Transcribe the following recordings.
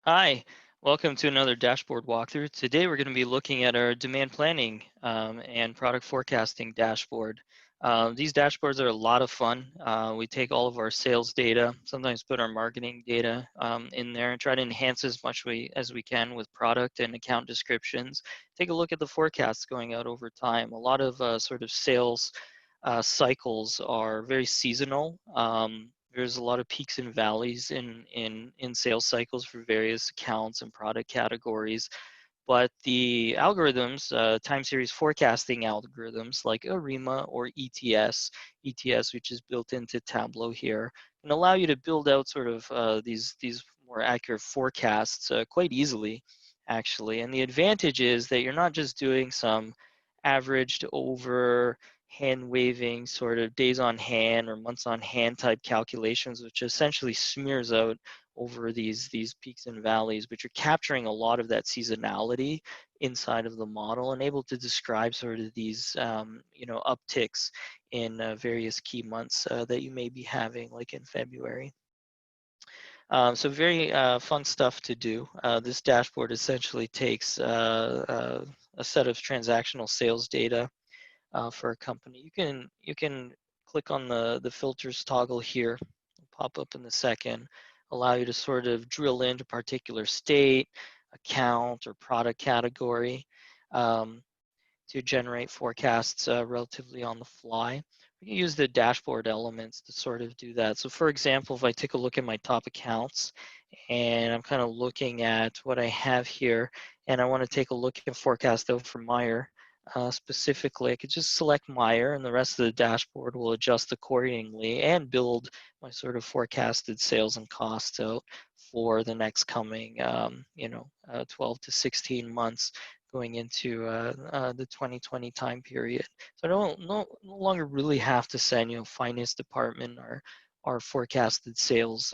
Hi, welcome to another dashboard walkthrough. Today we're going to be looking at our demand planning and product forecasting dashboard. These dashboards are a lot of fun. We take all of our sales data, sometimes put our marketing data in there and try to enhance as much as we can with product and account descriptions. Take a look at the forecasts going out over time. A lot of sort of sales cycles are very seasonal. There's a lot of peaks and valleys in sales cycles for various accounts and product categories. But the algorithms, time series forecasting algorithms like ARIMA or ETS, which is built into Tableau here, can allow you to build out sort of these more accurate forecasts quite easily, actually. And the advantage is that you're not just doing some averaged over hand waving sort of days on hand or months on hand type calculations, which essentially smears out over these peaks and valleys, but you're capturing a lot of that seasonality inside of the model and able to describe sort of these upticks in various key months that you may be having, like in February. So very fun stuff to do. This dashboard essentially takes a set of transactional sales data for a company. You can click on the filters toggle here, it'll pop up in a second, allow you to sort of drill into particular state, account, or product category to generate forecasts relatively on the fly. We can use the dashboard elements to sort of do that. So for example, if I take a look at my top accounts and I'm kind of looking at what I have here and I want to take a look at forecast out for Meyer, specifically, I could just select Meyer and the rest of the dashboard will adjust accordingly and build my sort of forecasted sales and costs out for the next coming, 12 to 16 months going into the 2020 time period. So I don't no longer really have to send finance department our forecasted sales.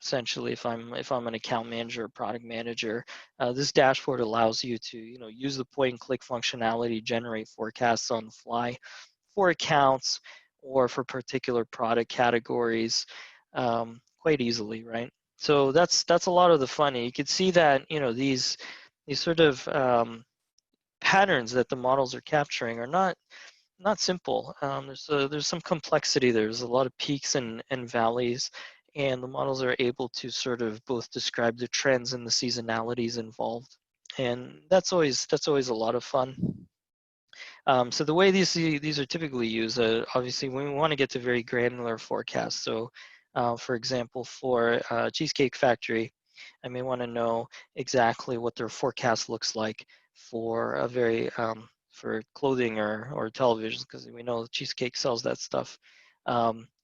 Essentially, if I'm an account manager or product manager, this dashboard allows you to use the point and click functionality to generate forecasts on the fly for accounts or for particular product categories quite easily, right? So that's a lot of the fun. And you can see that these sort of patterns that the models are capturing are not simple. There's some complexity. There's a lot of peaks and valleys, and the models are able to sort of both describe the trends and the seasonalities involved, and that's always a lot of fun. So the way these are typically used, obviously, when we want to get to very granular forecasts. So, for example, for Cheesecake Factory, I may want to know exactly what their forecast looks like for a very for clothing or television, because we know Cheesecake sells that stuff.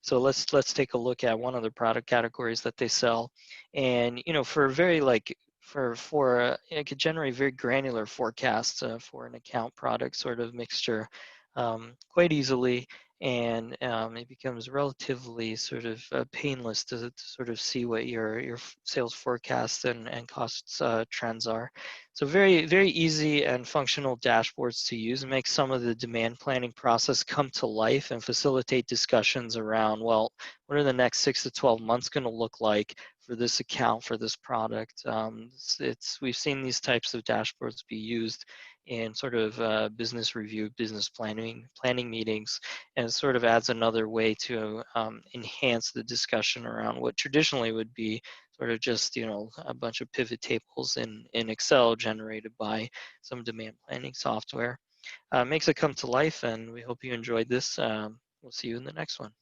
So let's take a look at one of the product categories that they sell, and for very like for it could generate very granular forecasts for an account product sort of mixture quite easily, and it becomes relatively sort of painless to sort of see what your sales forecasts and costs trends are. So very easy and functional dashboards to use and make some of the demand planning process come to life and facilitate discussions around, well, what are the next 6 to 12 months going to look like for this account, for this product. We've seen these types of dashboards be used in sort of business review, business planning meetings, and it sort of adds another way to enhance the discussion around what traditionally would be sort of just a bunch of pivot tables in Excel generated by some demand planning software. Makes it come to life, and we hope you enjoyed this. We'll see you in the next one.